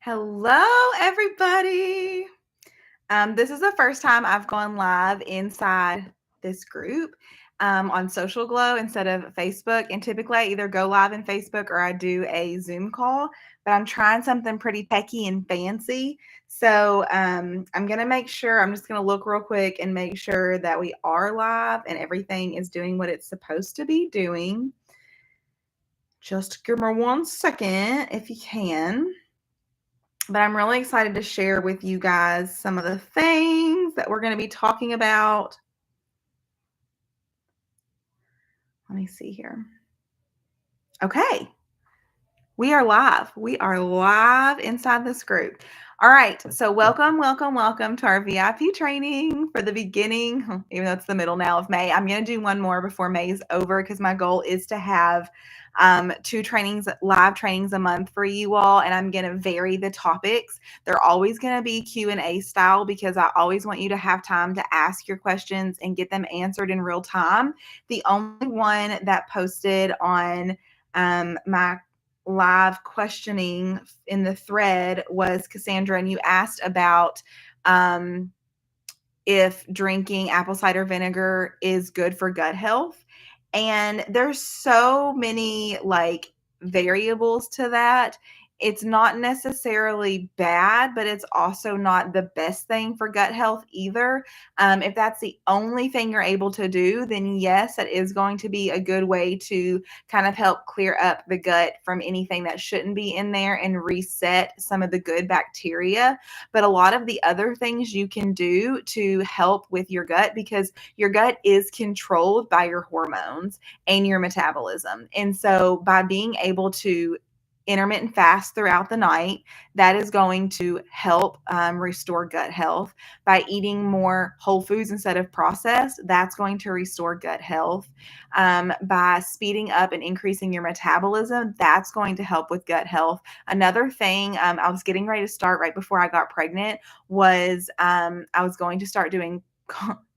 Hello, everybody. This is the first time I've gone live inside this group on Social Glow instead of Facebook. And typically, I either go live in Facebook or I do a Zoom call. But I'm trying something pretty techy and fancy. So I'm going to make sure, I'm just going to look real quick and make sure that we are live and everything is doing what it's supposed to be doing. Just give me 1 second if you can. But I'm really excited to share with you guys some of the things that we're going to be talking about. Let me see here. Okay. We are live. We are live inside this group. All right. So welcome to our VIP training for the beginning, even though it's the middle now of May. I'm going to do one more before May is over because my goal is to have 2 live trainings a month for you all. And I'm going to vary the topics. They're always going to be Q&A style because I always want you to have time to ask your questions and get them answered in real time. The only one that posted on my live questioning in the thread was Cassandra, and you asked about if drinking apple cider vinegar is good for gut health. And there's so many variables to that. It's not necessarily bad, but it's also not the best thing for gut health either. If that's the only thing you're able to do, then yes, that is going to be a good way to kind of help clear up the gut from anything that shouldn't be in there and reset some of the good bacteria. But a lot of the other things you can do to help with your gut, because your gut is controlled by your hormones and your metabolism. And so by being able to intermittent fast throughout the night, that is going to help restore gut health. By eating more whole foods instead of processed, that's going to restore gut health. By speeding up and increasing your metabolism, that's going to help with gut health. Another thing I was getting ready to start right before I got pregnant was I was going to start doing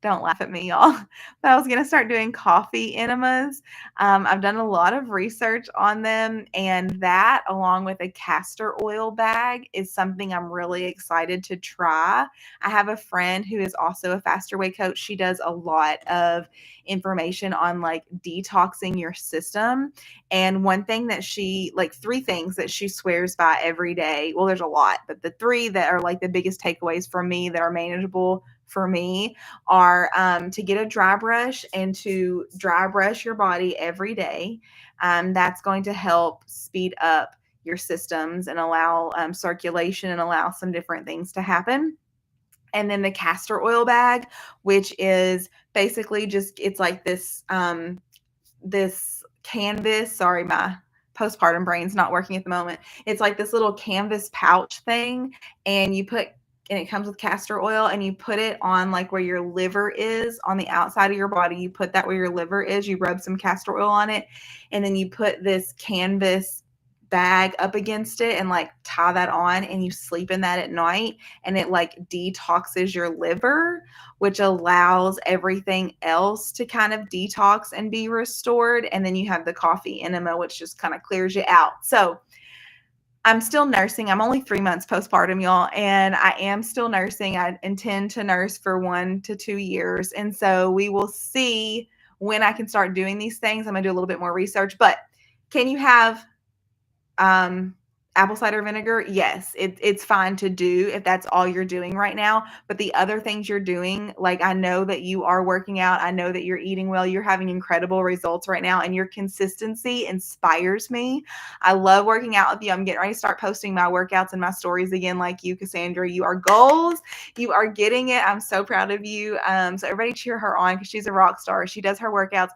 don't laugh at me, y'all. But I was going to start doing coffee enemas. I've done a lot of research on them, and that, along with a castor oil bag, is something I'm really excited to try. I have a friend who is also a faster way coach. She does a lot of information on detoxing your system. And one thing that three things that she swears by every day. Well, there's a lot, but the 3 that are the biggest takeaways for me that are manageable for me are to get a dry brush and to dry brush your body every day. That's going to help speed up your systems and allow circulation and allow some different things to happen. And then the castor oil bag, which is basically it's like this canvas. Sorry, my postpartum brain's not working at the moment. It's like this little canvas pouch thing, and it comes with castor oil, and you put it on where your liver is on the outside of your body. You put that where your liver is, you rub some castor oil on it, and then you put this canvas bag up against it and tie that on, and you sleep in that at night, and it detoxes your liver, which allows everything else to kind of detox and be restored. And then you have the coffee enema, which just kind of clears you out. So I'm still nursing. I'm only 3 months postpartum, y'all, and I am still nursing. I intend to nurse for 1 to 2 years. And so we will see when I can start doing these things. I'm going to do a little bit more research. But can you have apple cider vinegar? Yes, it's fine to do if that's all you're doing right now. But the other things you're doing, I know that you are working out. I know that you're eating well. You're having incredible results right now, and your consistency inspires me. I love working out with you. I'm getting ready to start posting my workouts and my stories again, like you, Cassandra. You are goals. You are getting it. I'm so proud of you. So everybody cheer her on because she's a rock star. She does her workouts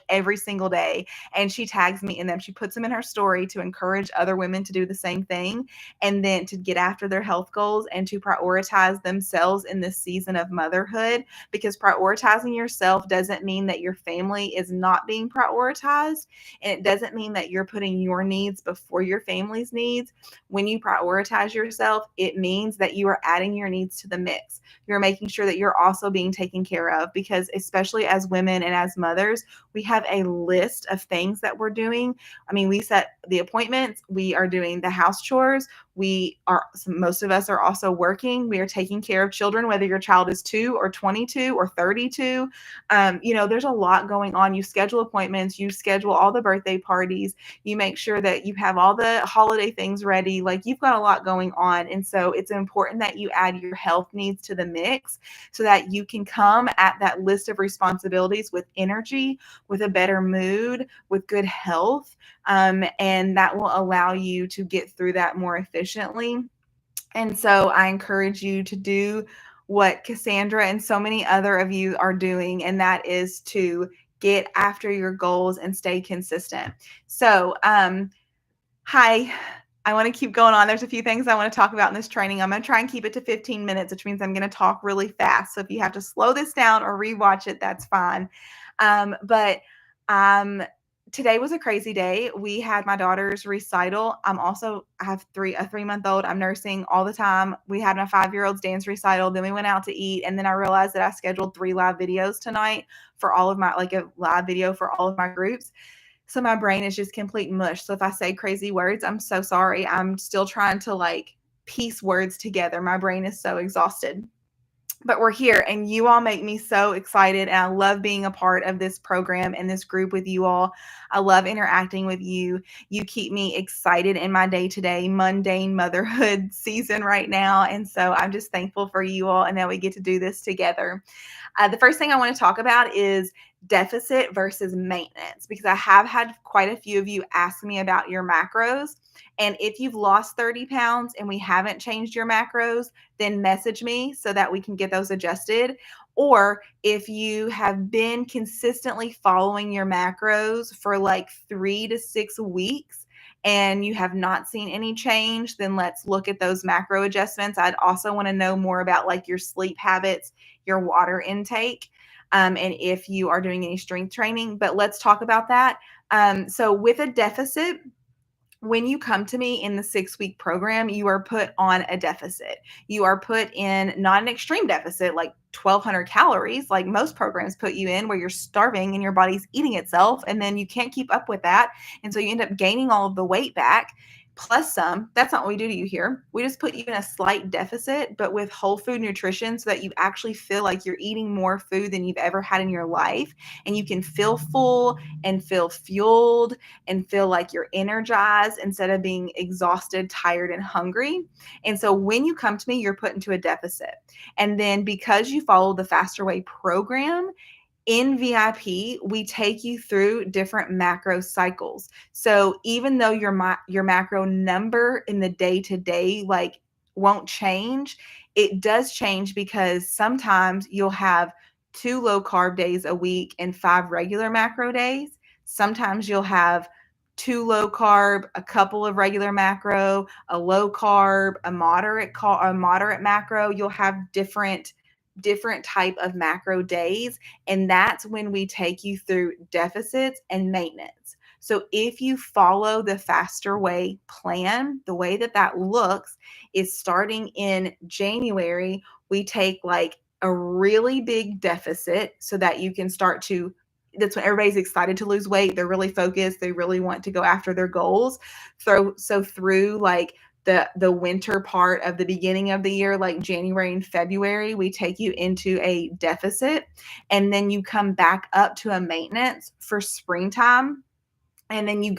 every single day, and she tags me in them. She puts them in her story to encourage other women to do the same thing, and then to get after their health goals and to prioritize themselves in this season of motherhood, because prioritizing yourself doesn't mean that your family is not being prioritized, and it doesn't mean that you're putting your needs before your family's needs. When you prioritize yourself, it means that you are adding your needs to the mix. You're making sure that you're also being taken care of, because especially as women and as mothers, We have a list of things that we're doing. I mean, we set the appointments, we are doing the house chores. Most of us are also working. We are taking care of children, whether your child is 2 or 22 or 32. There's a lot going on. You schedule appointments, you schedule all the birthday parties, you make sure that you have all the holiday things ready. Like, you've got a lot going on. And so it's important that you add your health needs to the mix so that you can come at that list of responsibilities with energy, with a better mood, with good health. And that will allow you to get through that more efficiently. And so I encourage you to do what Cassandra and so many other of you are doing, and that is to get after your goals and stay consistent. So, hi. I want to keep going on. There's a few things I want to talk about in this training. I'm going to try and keep it to 15 minutes, which means I'm going to talk really fast. So if you have to slow this down or rewatch it, that's fine. But today was a crazy day. We had my daughter's recital. I have a 3-month-old. I'm nursing all the time. We had my 5-year-old's dance recital. Then we went out to eat. And then I realized that I scheduled 3 live videos tonight for all of my, like a live video for all of my groups. So my brain is just complete mush. So if I say crazy words, I'm so sorry. I'm still trying to piece words together. My brain is so exhausted. But we're here, and you all make me so excited, and I love being a part of this program and this group with you all. I love interacting with you. You keep me excited in my day-to-day mundane motherhood season right now, and so I'm just thankful for you all and that we get to do this together. The first thing I want to talk about is deficit versus maintenance, because I have had quite a few of you ask me about your macros. And if you've lost 30 pounds and we haven't changed your macros, then message me so that we can get those adjusted. Or if you have been consistently following your macros for 3 to 6 weeks and you have not seen any change, then let's look at those macro adjustments. I'd also want to know more about your sleep habits, your water intake, and if you are doing any strength training. But let's talk about that. So with a deficit, when you come to me in the 6-week program, you are put on a deficit. You are put in not an extreme deficit, like 1,200 calories, like most programs put you in, where you're starving and your body's eating itself, and then you can't keep up with that. And so you end up gaining all of the weight back plus some. That's not what we do to you here. We just put you in a slight deficit, but with whole food nutrition, so that you actually feel like you're eating more food than you've ever had in your life. And you can feel full and feel fueled and feel like you're energized instead of being exhausted, tired, and hungry. And so when you come to me, you're put into a deficit. And then because you follow the Faster Way program, in VIP, we take you through different macro cycles. So even though your macro number in the day-to-day won't change, it does change because sometimes you'll have 2 low carb days a week and 5 regular macro days. Sometimes you'll have 2 low carb, a couple of regular macro, a low carb, a moderate macro. You'll have different type of macro days, and that's when we take you through deficits and maintenance. So if you follow the Faster Way plan, the way that looks is starting in January, we take a really big deficit so that you can start to, that's when everybody's excited to lose weight. They're really focused. They really want to go after their goals. Through the winter part of the beginning of the year, like January and February, we take you into a deficit, and then you come back up to a maintenance for springtime. And then you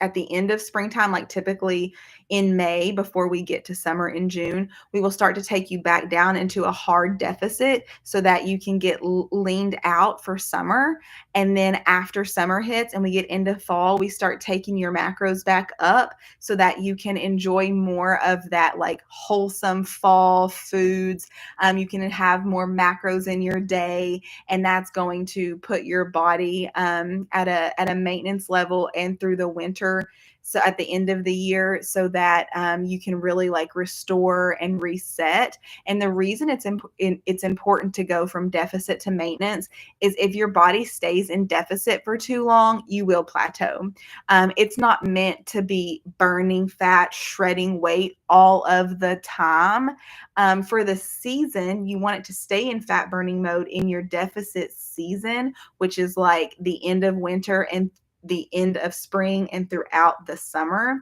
at the end of springtime, like typically in May, before we get to summer in June, we will start to take you back down into a hard deficit so that you can get leaned out for summer. And then after summer hits and we get into fall, we start taking your macros back up so that you can enjoy more of that wholesome fall foods. You can have more macros in your day, and that's going to put your body at a maintenance level and through the winter so at the end of the year, so that you can really like restore and reset. And the reason it's important to go from deficit to maintenance is if your body stays in deficit for too long, you will plateau. It's not meant to be burning fat, shredding weight all of the time. For the season, you want it to stay in fat burning mode in your deficit season, which is like the end of winter and the end of spring and throughout the summer.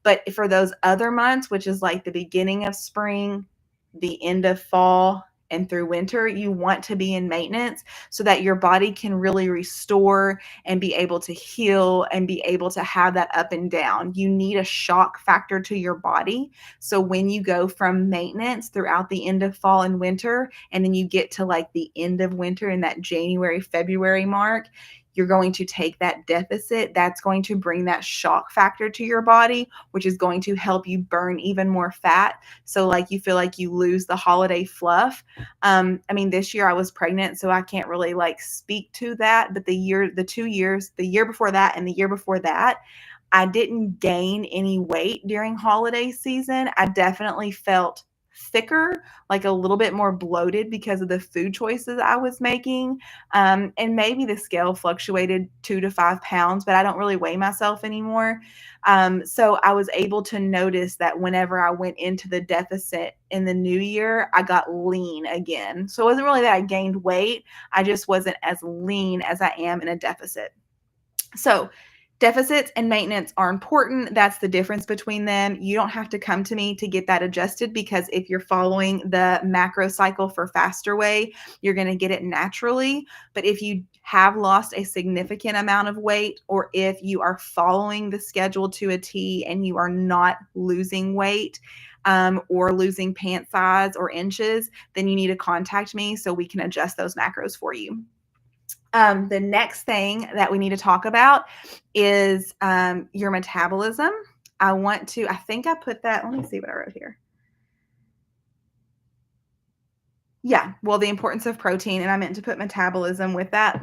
But for those other months, which is like the beginning of spring, the end of fall, and through winter, you want to be in maintenance so that your body can really restore and be able to heal and be able to have that up and down. You need a shock factor to your body. So when you go from maintenance throughout the end of fall and winter, and then you get to like the end of winter in that January, February mark, you're going to take that deficit. That's going to bring that shock factor to your body, which is going to help you burn even more fat. So, like, you feel like you lose the holiday fluff. I mean, this year I was pregnant, so I can't really like speak to that. But the 2 years, the year before that and the year before that, I didn't gain any weight during holiday season. I definitely felt thicker, like a little bit more bloated because of the food choices I was making. And maybe the scale fluctuated 2 to 5 pounds, but I don't really weigh myself anymore. So I was able to notice that whenever I went into the deficit in the new year, I got lean again. So it wasn't really that I gained weight, I just wasn't as lean as I am in a deficit. So, deficits and maintenance are important. That's the difference between them. You don't have to come to me to get that adjusted because if you're following the macro cycle for Faster Way, you're going to get it naturally. But if you have lost a significant amount of weight, or if you are following the schedule to a T and you are not losing weight, or losing pant size or inches, then you need to contact me so we can adjust those macros for you. The next thing that we need to talk about is your metabolism. I think I put that, let me see what I wrote here. Yeah, well, the importance of protein, and I meant to put metabolism with that.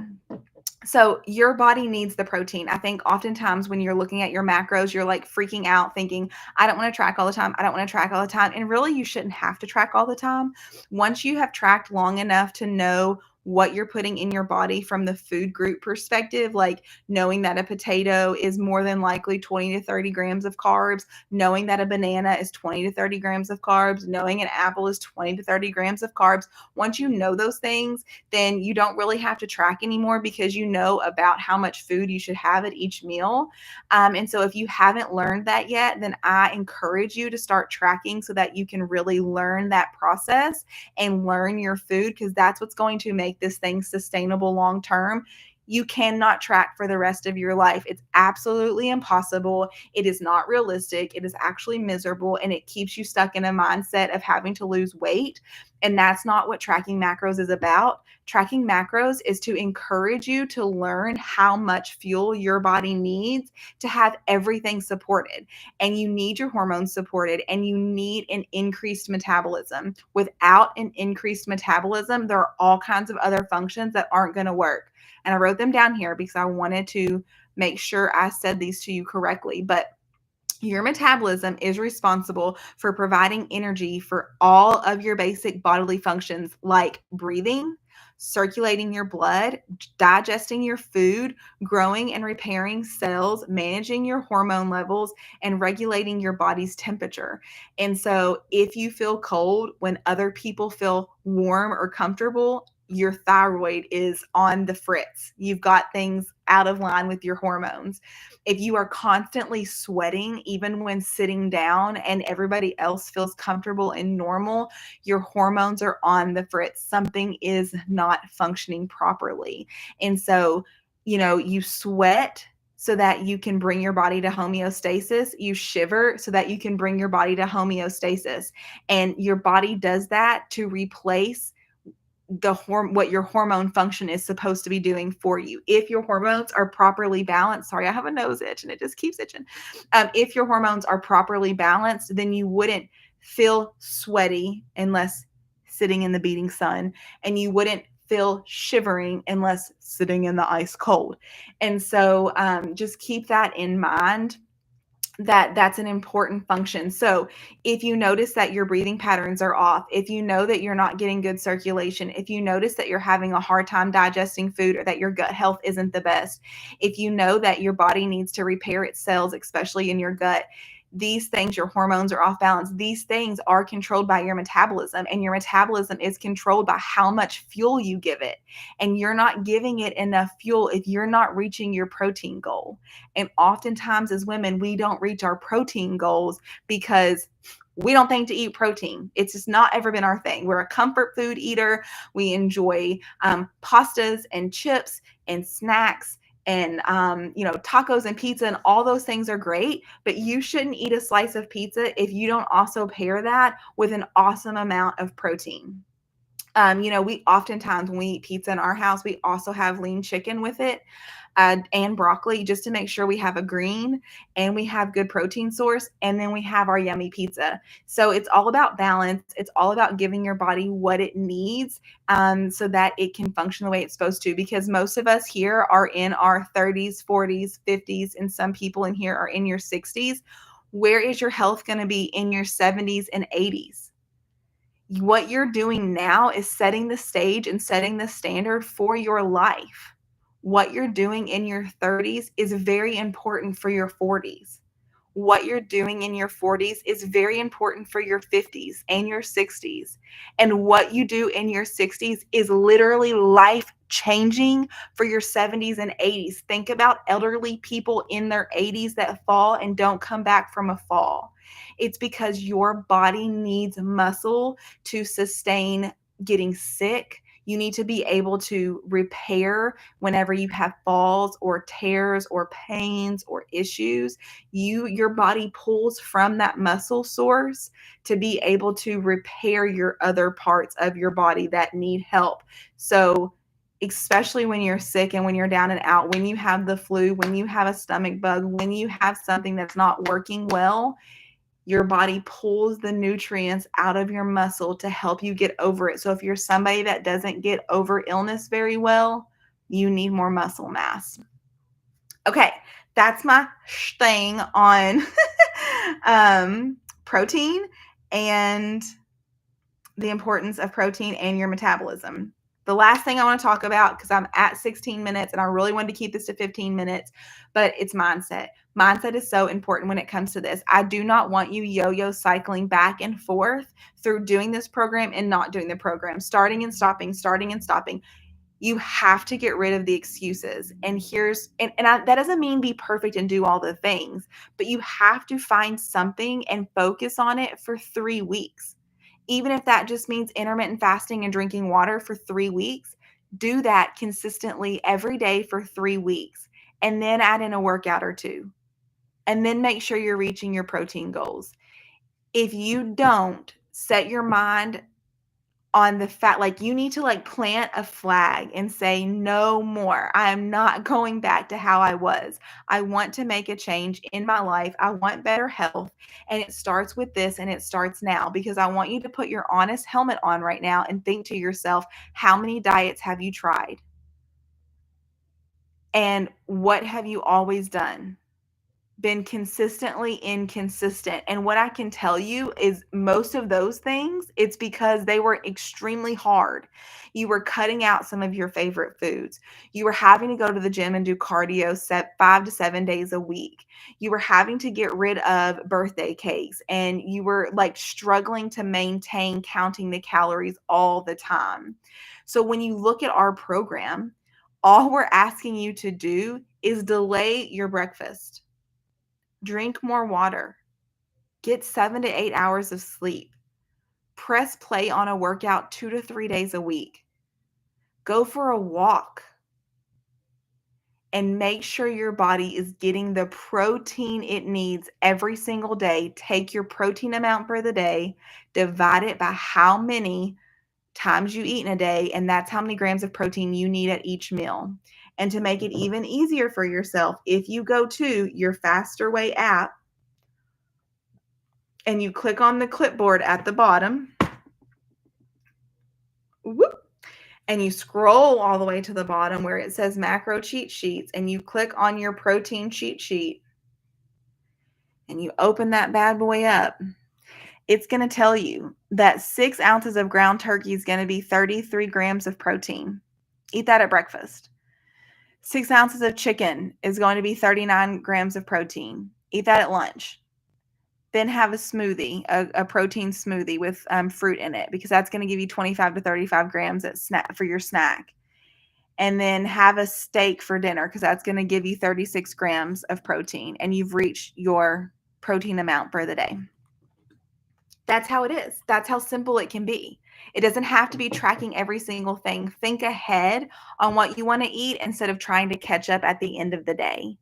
So your body needs the protein. I think oftentimes when you're looking at your macros, you're like freaking out thinking, I don't want to track all the time. I don't want to track all the time. And really, you shouldn't have to track all the time. Once you have tracked long enough to know what you're putting in your body from the food group perspective, like knowing that a potato is more than likely 20 to 30 grams of carbs, knowing that a banana is 20 to 30 grams of carbs, knowing an apple is 20 to 30 grams of carbs. Once you know those things, then you don't really have to track anymore because you know about how much food you should have at each meal. And so if you haven't learned that yet, then I encourage you to start tracking so that you can really learn that process and learn your food, because that's what's going to make this thing sustainable long term. You cannot track for the rest of your life. It's absolutely impossible. It is not realistic. It is actually miserable, and it keeps you stuck in a mindset of having to lose weight. And that's not what tracking macros is about. Tracking macros is to encourage you to learn how much fuel your body needs to have everything supported. And you need your hormones supported, and you need an increased metabolism. Without an increased metabolism, there are all kinds of other functions that aren't going to work. And I wrote them down here because I wanted to make sure I said these to you correctly. But your metabolism is responsible for providing energy for all of your basic bodily functions like breathing, circulating your blood, digesting your food, growing and repairing cells, managing your hormone levels, and regulating your body's temperature. And so, if you feel cold when other people feel warm or comfortable, your thyroid is on the fritz. You've got things out of line with your hormones. If you are constantly sweating, even when sitting down, and everybody else feels comfortable and normal, your hormones are on the fritz. Something is not functioning properly. And so, you sweat so that you can bring your body to homeostasis. You shiver so that you can bring your body to homeostasis. And your body does that to replace what your hormone function is supposed to be doing for you. If your hormones are properly balanced, sorry, I have a nose itch and it just keeps itching. If your hormones are properly balanced, then you wouldn't feel sweaty unless sitting in the beating sun, and you wouldn't feel shivering unless sitting in the ice cold. And so just keep that in mind. that's an important function. So if you notice that your breathing patterns are off, if you know that you're not getting good circulation, if you notice that you're having a hard time digesting food or that your gut health isn't the best, if you know that your body needs to repair its cells, especially in your gut, these things, your hormones are off balance, these things are controlled by your metabolism, and your metabolism is controlled by how much fuel you give it. And you're not giving it enough fuel if you're not reaching your protein goal. And oftentimes, as women, we don't reach our protein goals because we don't think to eat protein. It's just not ever been our thing. We're a comfort food eater. We enjoy pastas and chips and snacks and tacos and pizza, and all those things are great, but you shouldn't eat a slice of pizza if you don't also pair that with an awesome amount of protein. We oftentimes, when we eat pizza in our house, we also have lean chicken with it, and broccoli, just to make sure we have a green and we have good protein source, and then we have our yummy pizza. So it's all about balance. It's all about giving your body what it needs, so that it can function the way it's supposed to, because most of us here are in our 30s, 40s, 50s, and some people in here are in your 60s. Where is your health going to be in your 70s and 80s? What you're doing now is setting the stage and setting the standard for your life. What you're doing in your 30s is very important for your 40s. What you're doing in your 40s is very important for your 50s and your 60s. And what you do in your 60s is literally life changing for your 70s and 80s. Think about elderly people in their 80s that fall and don't come back from a fall. It's because your body needs muscle to sustain getting sick. You need to be able to repair whenever you have falls or tears or pains or issues. Your body pulls from that muscle source to be able to repair your other parts of your body that need help. So especially when you're sick and when you're down and out, when you have the flu, when you have a stomach bug, when you have something that's not working well, your body pulls the nutrients out of your muscle to help you get over it. So if you're somebody that doesn't get over illness very well, you need more muscle mass. Okay, that's my thing on protein and the importance of protein and your metabolism. The last thing I want to talk about, because I'm at 16 minutes and I really wanted to keep this to 15 minutes, but it's mindset. Mindset is so important when it comes to this. I do not want you yo-yo cycling back and forth through doing this program and not doing the program, starting and stopping, starting and stopping. You have to get rid of the excuses. And that doesn't mean be perfect and do all the things, but you have to find something and focus on it for 3 weeks. Even if that just means intermittent fasting and drinking water for 3 weeks, do that consistently every day for 3 weeks, and then add in a workout or two. And then make sure you're reaching your protein goals. If you don't set your mind on the fact, like, you need to plant a flag and say, no more. I am not going back to how I was. I want to make a change in my life. I want better health. And it starts with this, and it starts now, because I want you to put your honest helmet on right now and think to yourself, how many diets have you tried? And what have you always done? Been consistently inconsistent. And what I can tell you is most of those things, it's because they were extremely hard. You were cutting out some of your favorite foods. You were having to go to the gym and do cardio 5 to 7 days a week. You were having to get rid of birthday cakes, and you were struggling to maintain counting the calories all the time. So when you look at our program, all we're asking you to do is delay your breakfast. Drink more water. Get 7 to 8 hours of sleep. Press play on a workout 2 to 3 days a week. Go for a walk. And make sure your body is getting the protein it needs every single day. Take your protein amount for the day, divide it by how many times you eat in a day, and that's how many grams of protein you need at each meal. And to make it even easier for yourself, if you go to your Faster Way app and you click on the clipboard at the bottom, whoop, and you scroll all the way to the bottom where it says macro cheat sheets, and you click on your protein cheat sheet, and you open that bad boy up, it's going to tell you that 6 ounces of ground turkey is going to be 33 grams of protein. Eat that at breakfast. 6 ounces of chicken is going to be 39 grams of protein. Eat that at lunch. Then have a smoothie, a protein smoothie with fruit in it, because that's going to give you 25 to 35 grams for your snack. And then have a steak for dinner, because that's going to give you 36 grams of protein, and you've reached your protein amount for the day. That's how it is. That's how simple it can be. It doesn't have to be tracking every single thing. Think ahead on what you want to eat instead of trying to catch up at the end of the day.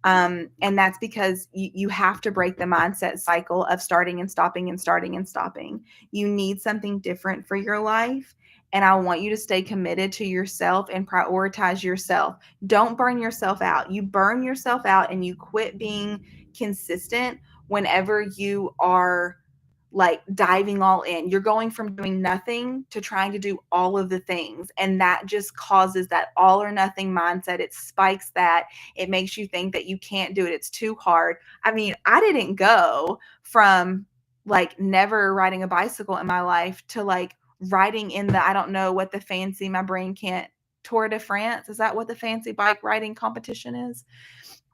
And that's because you have to break the mindset cycle of starting and stopping and starting and stopping. You need something different for your life. And I want you to stay committed to yourself and prioritize yourself. Don't burn yourself out. You burn yourself out and you quit being consistent whenever you are like diving all in. You're going from doing nothing to trying to do all of the things. And that just causes that all or nothing mindset. It spikes that. It makes you think that you can't do it. It's too hard. I mean, I didn't go from like never riding a bicycle in my life to like riding in the, I don't know what the fancy, my brain can't, Tour de France. Is that what the fancy bike riding competition is?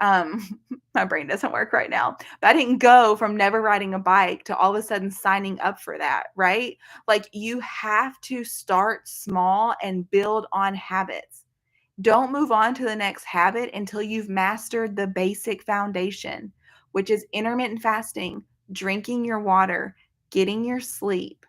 My brain doesn't work right now, but I didn't go from never riding a bike to all of a sudden signing up for that, right? Like you have to start small and build on habits. Don't move on to the next habit until you've mastered the basic foundation, which is intermittent fasting, drinking your water, getting your sleep,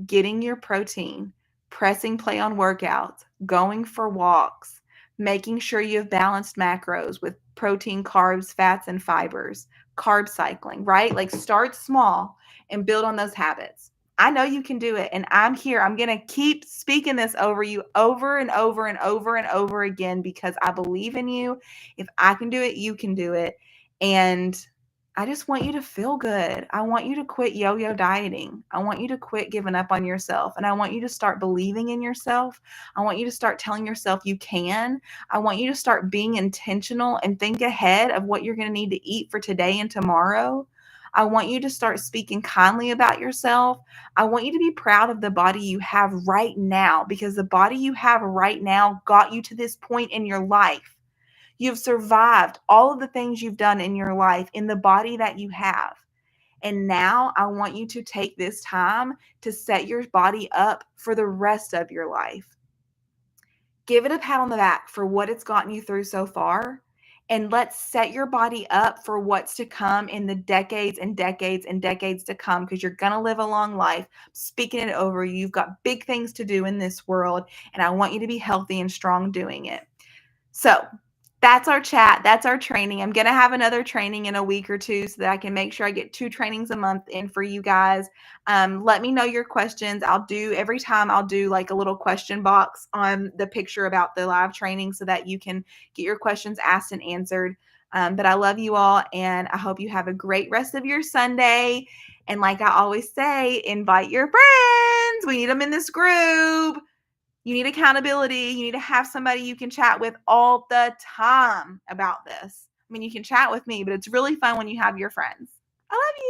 getting your protein, pressing play on workouts, going for walks, making sure you have balanced macros with protein, carbs, fats, and fibers, carb cycling, right? Like start small and build on those habits. I know you can do it. And I'm here. I'm going to keep speaking this over you over and over and over and over again because I believe in you. If I can do it, you can do it. And I just want you to feel good. I want you to quit yo-yo dieting. I want you to quit giving up on yourself. And I want you to start believing in yourself. I want you to start telling yourself you can. I want you to start being intentional and think ahead of what you're going to need to eat for today and tomorrow. I want you to start speaking kindly about yourself. I want you to be proud of the body you have right now, because the body you have right now got you to this point in your life. You've survived all of the things you've done in your life in the body that you have. And now I want you to take this time to set your body up for the rest of your life. Give it a pat on the back for what it's gotten you through so far. And let's set your body up for what's to come in the decades and decades and decades to come, because you're going to live a long life. Speaking it over, you've got big things to do in this world. And I want you to be healthy and strong doing it. So that's our chat. That's our training. I'm going to have another training in a week or two so that I can make sure I get 2 trainings a month in for you guys. Let me know your questions. Every time I'll do like a little question box on the picture about the live training so that you can get your questions asked and answered. But I love you all, and I hope you have a great rest of your Sunday. And like I always say, invite your friends. We need them in this group. You need accountability. You need to have somebody you can chat with all the time about this. I mean, you can chat with me, but it's really fun when you have your friends. I love you.